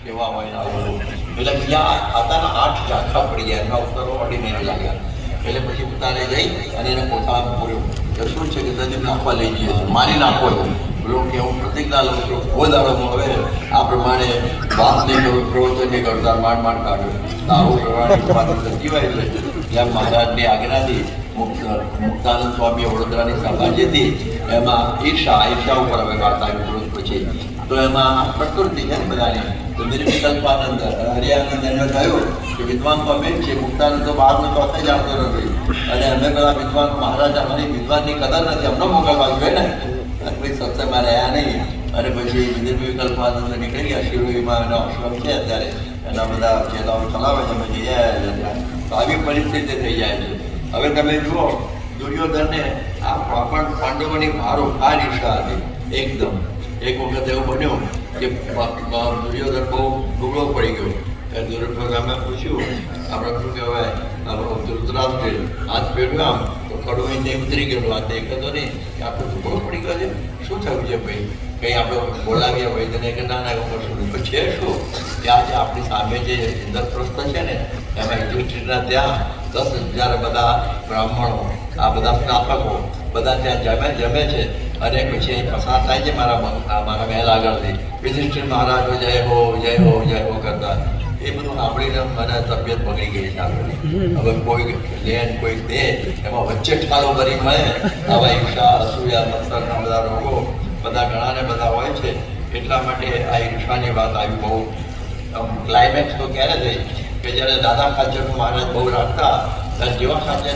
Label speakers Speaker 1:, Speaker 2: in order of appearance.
Speaker 1: કેવા હોય ને આવું એટલે ત્યાં ખાતાના 8 ઝાંખા પડી ગયા, એના ઉત્તરો ઓર્ડિનરી લાગ્યા. એટલે પછી ઉતારે જઈ અને એને પોતામાં પૂર્યું કે શું છે કે દર્દી નાખવા લઈ જઈએ છીએ, મારી નાખો એવું પેલો કે હું પ્રતિજ્ઞા લઉં છું વધારોમાં હવે આ પ્રમાણે વાત નહીં કરું, પ્રવચન નહીં કરતા, માંડ માંડ કાઢ્યું. આવું પ્રમાણે જીવાય છે. જ્યાં મહારાજની આજ્ઞાથી મુક્તાનંદ સ્વામી વડોદરાની સભા જે હતી એમાં ઈર્ષા ઉપર હવે વાત આવી થોડુંક પછી. તો એમાં પ્રકૃતિ છે ને બધાની, તો નિર્વિકલ્પાનંદ હરિયાનંદ એમને કહ્યું કે વિદ્વાન તો અમે જ છીએ, મુક્તાનંદ તો બહારનું ચોથે જ આવતો નથી, અને અમે બધા વિદ્વાન મહારાજ અમારી વિદ્વાનની કદર નથી, અમને મોકલવા જોઈએ ને. કોઈ સત્સંગમાં રહ્યા નહીં અને પછી નિર્વિકલ્પાનંદ નીકળી ગયા. શિરોઈમાં એનો આશ્રમ છે અત્યારે, એના બધા ચેલાઓ ચલાવે છે, અમે જઈ આવ્યા. તો આવી પરિસ્થિતિ થઈ જાય છે. હવે તમે જુઓ દુર્યોધનને આ પાંડવોની ભારો આ ઈર્ષા હતી એકદમ. એક વખત એવું બન્યું કે દુર્યોધન બહુ ડૂબળો પડી ગયો. દુર્યોધને પૂછ્યું આપણે શું કહેવાય ધૃતરાષ્ટ્ર હાથ પેઢ્યું આમ તો કડું એને ઉતરી ગયેલું. આ એક હતો નહીં કે આપણે ડૂબળો પડી ગયો છે, શું થયું છે ભાઈ, કંઈ આપણે બોલાવ્યા હોય તેને કે ના ના એવું કરશું. પછી છે શું કે આજે આપણી સામે જે ઇન્દ્રપ્રસ્થ છે ને એમાં યુધિષ્ઠિરના ત્યાં 10,000 બધા બ્રાહ્મણો, આ બધા સ્નાતકો બધા ત્યાં જમે છે. અને પછી અહીં પસાર થાય છે મારા મહેલ આગળથી યુધિષ્ઠિર મહારાજો જય હો જય હો જય હો કરતા. એ બધું સાંભળીને મને તબિયત બગડી ગઈ છે આગળ. હવે કોઈ લેન કોઈ દે એમાં વચ્ચે ઠાલો ભરી મળે. આવા ઈર્ષા અસૂયા મત્સરના બધા રોગો બધા ઘણાને બધા હોય છે. એટલા માટે આ ઈર્ષાની વાત આવી બહુ. ક્લાઇમેક્સ તો ક્યારે થઈ કે જ્યારે દાદા ખાચરનું મહારાજ બહુ રાખતા ત્યારે જેવા ખાચર